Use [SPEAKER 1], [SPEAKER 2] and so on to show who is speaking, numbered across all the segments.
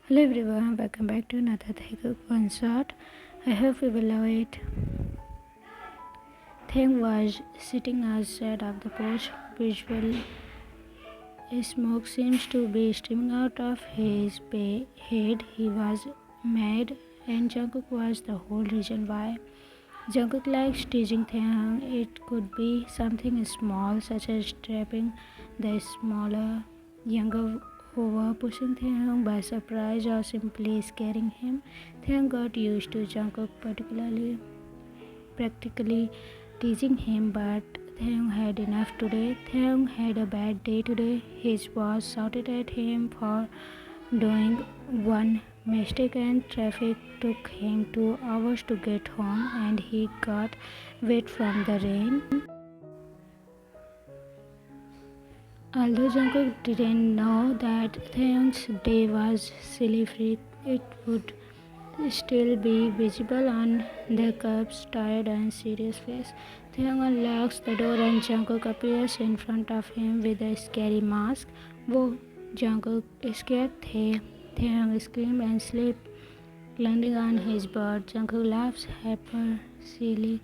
[SPEAKER 1] Hello everyone, welcome back to another Taekook one shot. I hope you will love it. Taehyung was sitting outside of the porch. Visual smoke seems to be streaming out of his head. He was mad, and Jungkook was the whole reason why. Jungkook likes teasing Taehyung. It could be something small, such as trapping the smaller, younger over, pushing Taehyung by surprise, or simply scaring him. Taehyung got used to Jungkook particularly practically teasing him, but Taehyung had enough today. Taehyung had a bad day today. His boss shouted at him for doing one mistake, and traffic took him 2 hours to get home, and he got wet from the rain. Although Jungkook didn't know that Taehyung's day was silly freak, it would still be visible on the cup's tired and serious face. Taehyung unlocks the door and Jungkook appears in front of him with a scary mask. Whoa! Jungkook is scared. Taehyung screamed and slipped, landing on his butt. Jungkook laughs hyper-silly.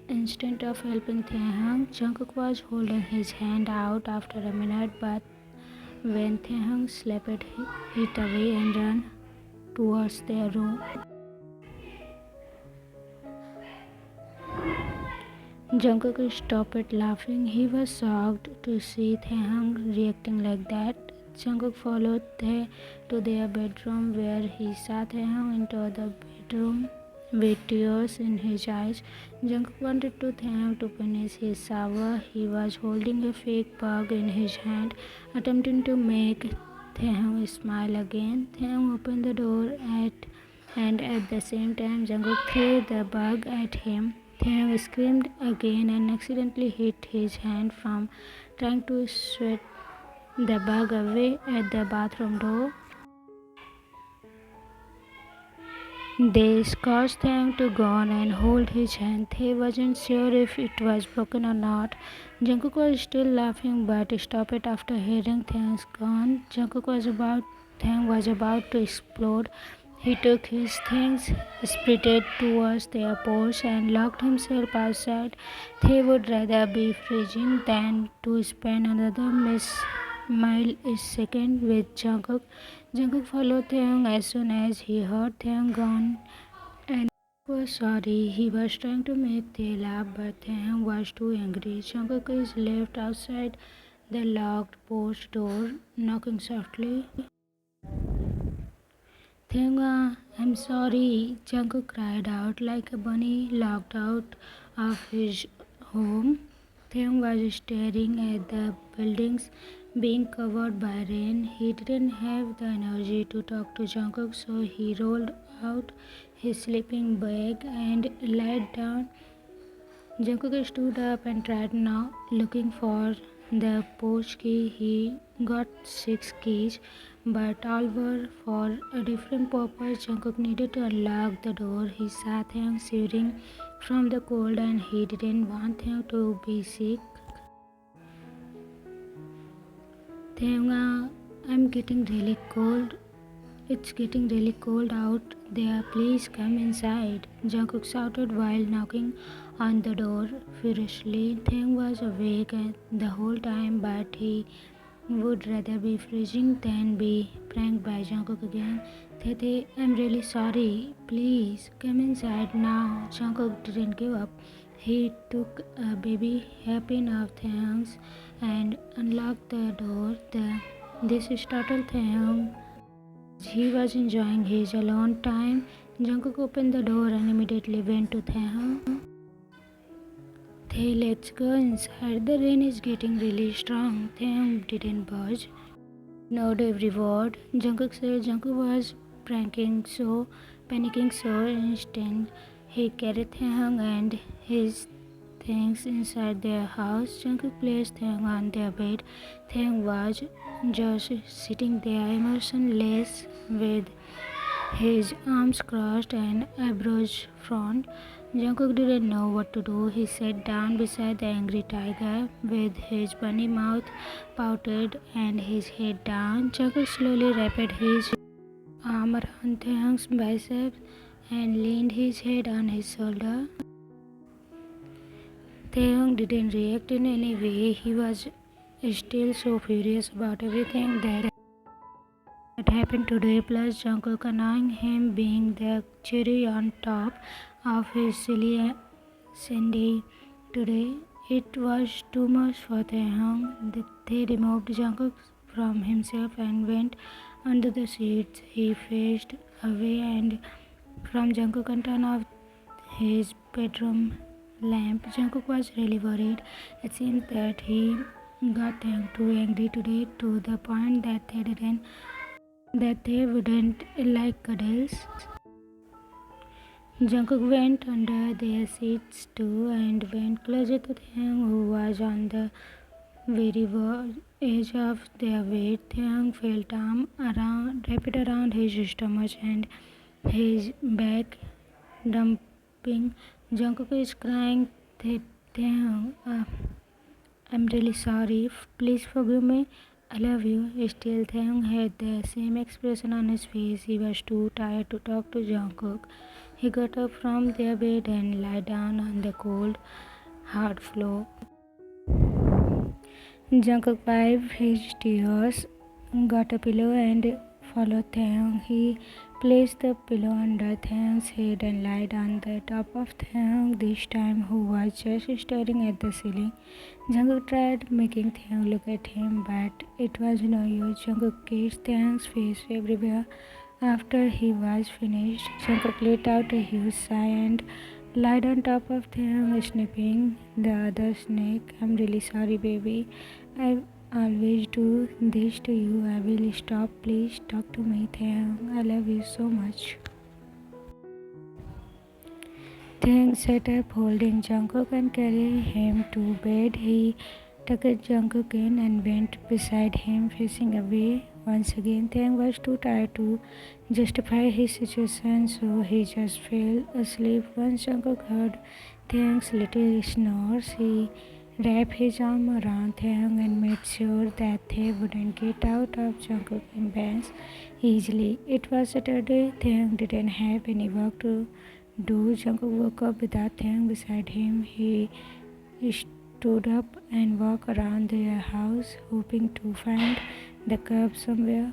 [SPEAKER 1] Instead of helping Taehyung, Jungkook was holding his hand out after a minute, but when Taehyung slapped it away and ran towards their room, Jungkook stopped laughing. He was shocked to see Taehyung reacting like that. Jungkook followed Tae to their bedroom, where he saw Taehyung enter the bedroom with tears in his eyes. Jungkook wanted Taehyung to finish his shower. He was holding a fake bug in his hand, attempting to make Taehyung smile again. Taehyung opened the door and at the same time Jungkook threw the bug at him. Taehyung screamed again and accidentally hit his hand from trying to swat the bug away at the bathroom door. They caused Taehyung to go on and hold his hand. Tae wasn't sure if it was broken or not. Jungkook was still laughing but stopped after hearing Taehyung's gone. Taehyung was about to explode. He took his things, sprinted towards their porch, and locked himself outside. They would rather be freezing than to spend another millisecond with Jungkook. Jungkook followed Taehyung as soon as he heard Taehyung gone, and was sorry. He was trying to make Tae laugh, but Taehyung was too angry. Jungkook is left outside the locked porch door, knocking softly. Taehyung, I'm sorry, Jungkook cried out like a bunny locked out of his home. Taehyung was staring at the buildings being covered by rain. He didn't have the energy to talk to Jungkook, so he rolled out his sleeping bag and lied down. Jungkook stood up and tried now looking for the porch key. He got 6 keys, but all were for a different purpose. Jungkook needed to unlock the door. He saw Taehyung shivering from the cold, and he didn't want Taehyung to be sick. Taehyung, I'm getting really cold. It's getting really cold out there. Please come inside, Jungkook shouted while knocking on the door furiously. Taehyung was awake the whole time, but he would rather be freezing than be pranked by Jungkook again. Tae, I'm really sorry. Please come inside now. Jungkook didn't give up. He took a baby hairpin of Taehyung's and unlocked the door. This startled Taehyung. He was enjoying his alone time. Jungkook opened the door and immediately went to Taehyung. Tae, let's go inside. The rain is getting really strong. Taehyung didn't budge. Ignored every word Jungkook said. Jungkook was panicking so instant. He carried Taehyung and his things inside their house. Jungkook placed Taehyung on their bed. Taehyung was just sitting there, emotionless, with his arms crossed and eyebrows frowned. Jungkook didn't know what to do. He sat down beside the angry tiger with his bunny mouth pouted and his head down. Jungkook slowly wrapped his arm arm around Taehyung's biceps and leaned his head on his shoulder. Taehyung didn't react in any way. He was still so furious about everything that happened today, plus Jungkook annoying him being the cherry on top of his silly Sunday today. It was too much for Taehyung. They removed Jungkook from himself and went under the seats. He faced away and from Jungkook and turned off his bedroom lamp. Jungkook was really worried. It seems that he got too angry today to the point that they wouldn't like cuddles. Jungkook went under their seats too and went closer to Taehyung, who was on the very edge of their weight. Taehyung felt arm wrapped around his stomach and his back dumping. Jungkook is crying. Taehyung, I'm really sorry. Please forgive me. I love you. Still, Taehyung had the same expression on his face. He was too tired to talk to Jungkook. He got up from their bed and lay down on the cold, hard floor. Jungkook wiped his tears, got a pillow and followed Taehyung. He placed the pillow under Taehyung's head and lied on the top of Taehyung, this time who was just staring at the ceiling. Jungkook tried making Taehyung look at him, but it was no use. Jungkook kissed Taehyung's face everywhere. After he was finished, Jungkook let out a huge sigh and lied on top of Taehyung, snipping the other snake. I'm really sorry, baby. I always do this to you. I will stop. Please talk to me, Taehyung. I love you so much. Taehyung sat up, holding Jungkook and carried him to bed. He tucked Jungkook in and went beside him, facing away. Once again, Taehyung was too tired to justify his situation, so he just fell asleep. Once Jungkook heard Taehyung's little snores, he wrapped his arm around Taehyung and made sure that they wouldn't get out of Jungkook's embrace easily. It was Saturday. Taehyung didn't have any work to do. Jungkook woke up without Taehyung beside him. He stood up and walked around their house, hoping to find the curb somewhere.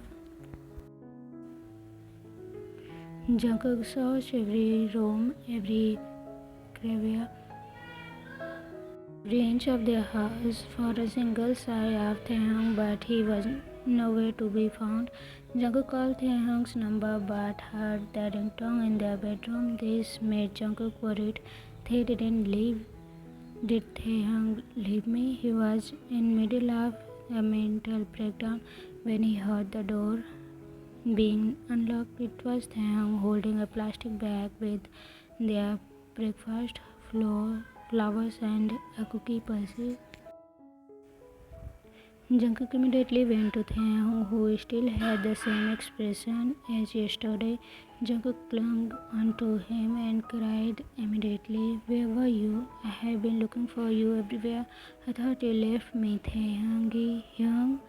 [SPEAKER 1] Jungkook searched every room, every crevice, every inch of their house for a single sign of Taehyung, but he was nowhere to be found. Jungkook called Taehyung's number but heard the ringtone in their bedroom. This made Jungkook worried. They didn't leave. Did Taehyung leave me? He was in middle of a mental breakdown when he heard the door being unlocked. It was Taehyung holding a plastic bag with their breakfast, flowers and a cookie purse. Jungkook immediately went to Taehyung, who still had the same expression as yesterday. Jungkook clung onto him and cried immediately. Where were you? I have been looking for you everywhere. I thought you left me, Taehyung.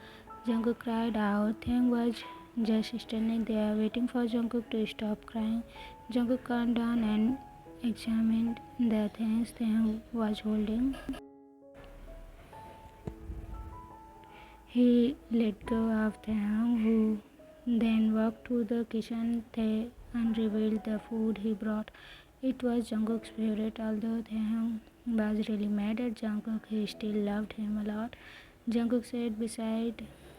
[SPEAKER 1] Jungkook cried out. Taehyung was just standing there waiting for Jungkook to stop crying. Jungkook calmed down and examined the things Taehyung was holding. He let go of Taehyung, who then walked to the kitchen and revealed the food he brought. It was Jungkook's favorite. Although Taehyung was really mad at Jungkook, he still loved him a lot. Jungkook sat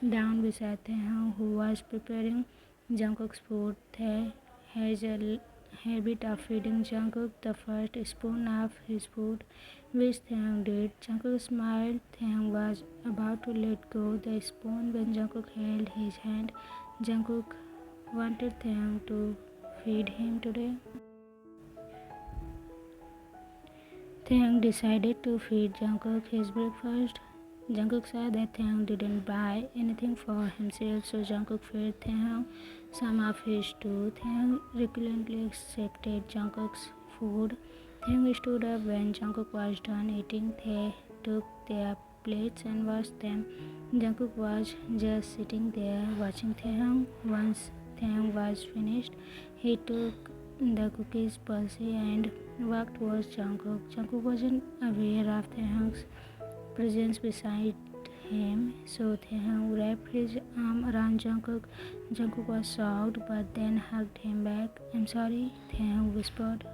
[SPEAKER 1] down beside Taehyung, who was preparing Jungkook's food. Tae has a habit of feeding Jungkook the first spoon of his food, which Taehyung did. Jungkook smiled. Taehyung was about to let go the spoon when Jungkook held his hand. Jungkook wanted Taehyung to feed him today. Taehyung decided to feed Jungkook his breakfast. Jungkook saw that Taehyung didn't buy anything for himself, so Jungkook fed Taehyung some of his too. Taehyung reluctantly accepted Jungkook's food. Taehyung stood up when Jungkook was done eating. They took their plates and washed them. Jungkook was just sitting there watching Taehyung. Once Taehyung was finished, he took the cookies Percy and walked towards Jungkook. Jungkook wasn't aware of Taehyung's presence beside him, so Taehyung wrapped his arm around Jungkook. Jungkook was shocked but then hugged him back. "I'm sorry," Taehyung whispered.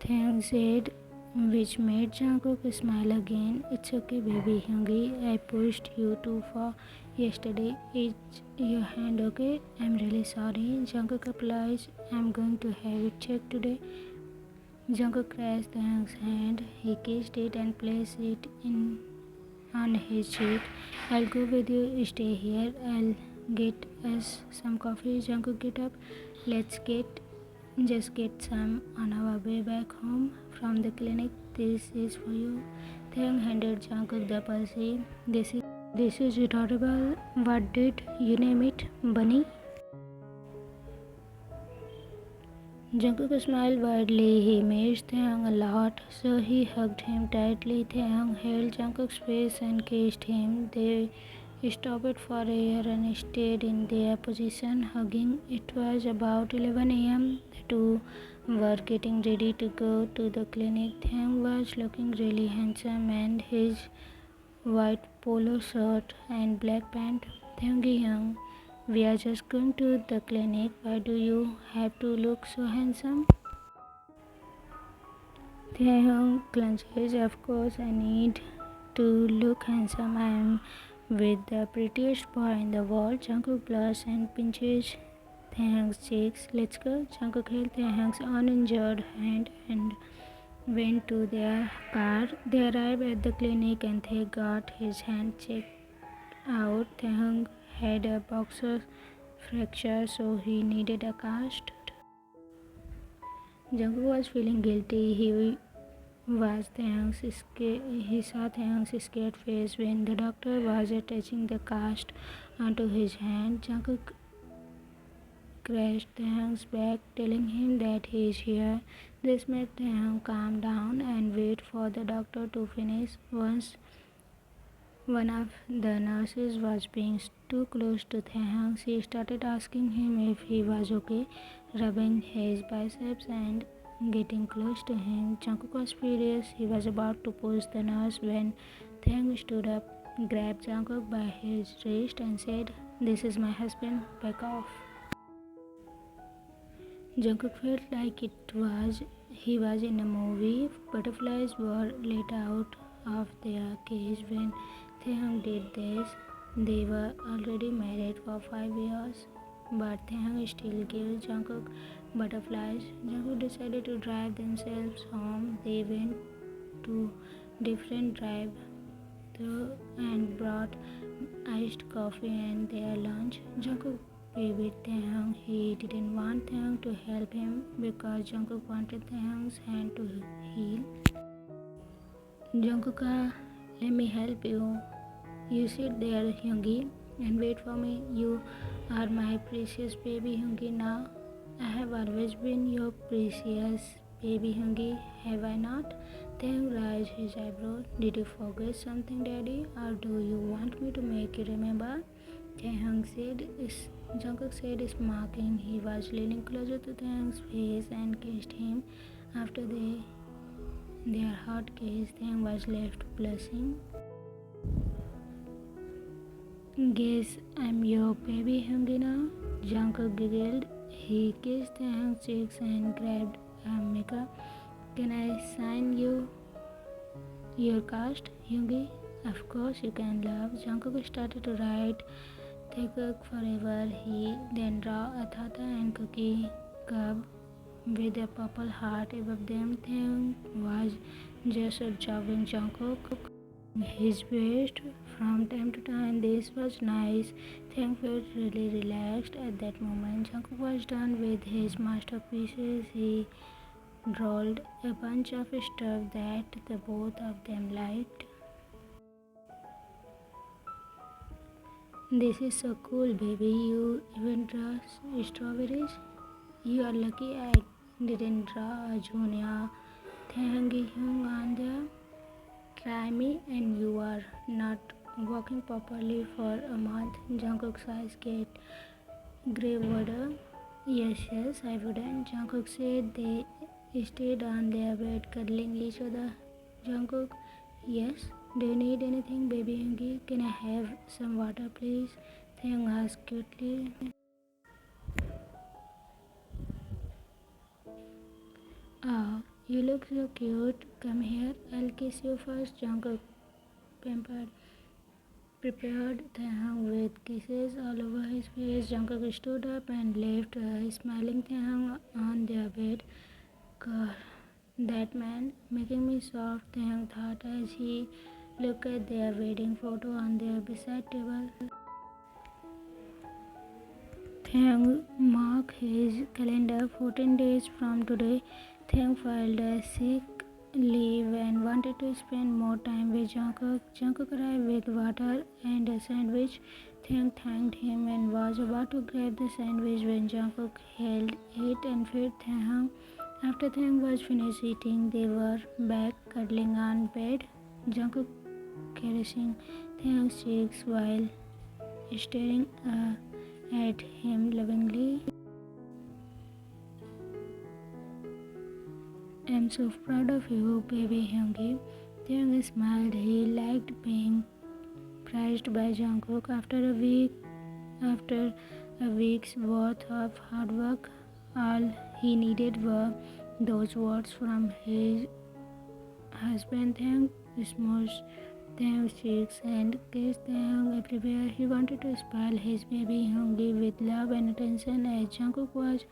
[SPEAKER 1] Taehyung said, which made Jungkook smile again. "It's okay, baby Hyungi. I pushed you too far yesterday. Is your hand okay?" "I'm really sorry," Jungkook apologized. "I'm going to have it checked today." Jungkook grasped Taehyung's hand. He kissed it and placed it on his cheek. "I'll go with you. Stay here. I'll get us some coffee." Jungkook, "Get up. Let's just get some on our way back home from the clinic. This is for you." Taehyung handed Jungkook the Percy. This is adorable. What did you name it? Bunny? Jungkook smiled widely. He missed Taehyung a lot, so he hugged him tightly. Taehyung held Jungkook's face and kissed him. They stopped for air and stayed in their position, hugging. It was about 11 a.m. The two were getting ready to go to the clinic. Taehyung was looking really handsome in his white polo shirt and black pant. "Taehyung, we are just going to the clinic. Why do you have to look so handsome?" Taehyung clenches. "Of course I need to look handsome. I am with the prettiest boy in the world." Jungkook blushes and pinches Taehyung's cheeks. "Let's go." Jungkook held Taehyung's uninjured hand and went to their car. They arrived at the clinic and they got his hand checked out. Taehyung had a boxer fracture, so he needed a cast. Jungkook was feeling guilty. He saw Taehyung's scared face when the doctor was attaching the cast onto his hand. Jungkook scratched Taehyung's back, telling him that he is here. This made Taehyung calm down and wait for the doctor to finish. Once one of the nurses was being too close to Taehyung, she started asking him if he was okay, rubbing his biceps and getting close to him. Jungkook was furious. He was about to push the nurse when Taehyung stood up, grabbed Jungkook by his wrist and said, "This is my husband. Back off." Jungkook felt like he was in a movie. Butterflies were let out of their cage when Taehyung did this. They were already married for 5 years, but Taehyung still gave Jungkook butterflies. Jungkook decided to drive themselves home. They went to different drive-thru and brought iced coffee and their lunch. Jungkook babied Taehyung. He didn't want Taehyung to help him because Jungkook wanted Taehyung's hand to heal. "Jungkook, let me help you. You sit there, Hyungi, and wait for me. You are my precious baby, Hyungi, now. I have always been your precious baby, Hyungi, have I not?" Taehyung raised his eyebrow. "Did you forget something, Daddy? Or do you want me to make you remember?" Jungkook said, smirking. He was leaning closer to Taehyung's face and kissed him. After their hot kiss, Taehyung was left blushing. "Guess I'm your baby, Hyungi, now?" Jungkook giggled. He kissed Taehyung's cheeks and grabbed Mika. "Can I sign your cast, Hyungi?" "Of course you can, love." Jungkook started to write Taekook forever. He then drew a tata and cookie cup with a purple heart above them. Taehyung was just observing Jungkook. His waist from time to time. This was nice. Taehyung felt really relaxed at that moment. Jungkook was done with his masterpieces. He rolled a bunch of stuff that the both of them liked. "This is so cool, baby. You even draw strawberries. You are lucky I didn't draw a junior Taehyung on there. Try me and you are not walking properly for a month. Jungkook's eyes get graver. Yes, I wouldn't. Jungkook said they stayed on their bed, cuddling each other. Jungkook, yes. Do you need anything, baby Yoongi? Can I have some water, please? Taehyung asked cutely. Oh, you look so cute. Come here. I'll kiss you first. Jungkook pampered prepared Taehyung with kisses all over his face. Jungkook stood up and left, smiling Taehyung on their bed. God, that man making me soft, Taehyung thought as he looked at their wedding photo on their bedside table. Taehyung marked his calendar 14 days from today. Taehyung filed a sick leave and wanted to spend more time with Jungkook. Jungkook arrived with water and a sandwich. Taehyung thanked him and was about to grab the sandwich when Jungkook held it and fed Taehyung. After Taehyung was finished eating, they were back cuddling on bed. Jungkook caressing Taehyung's cheeks while staring at him lovingly. I'm so proud of you, baby Hyungi. Taehyung smiled. He liked being praised by Jungkook. After a week's worth of hard work, all he needed were those words from his husband. Taehyung smoothed Taehyung's cheeks and kissed Taehyung everywhere. He wanted to spoil his baby Hyungi with love and attention, as Jungkook was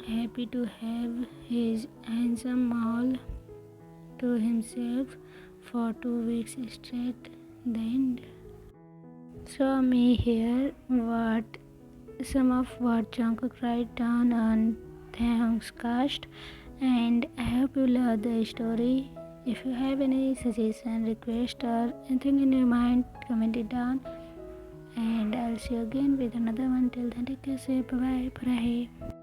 [SPEAKER 1] happy to have his handsome mole to himself for 2 weeks straight. The end. So me here some of what Jungkook write down on Taehyung's cast, and I hope you love the story. If you have any suggestion, request, or anything in your mind, comment it down. And I'll see you again with another one. Till then, take care, say bye bye, bye.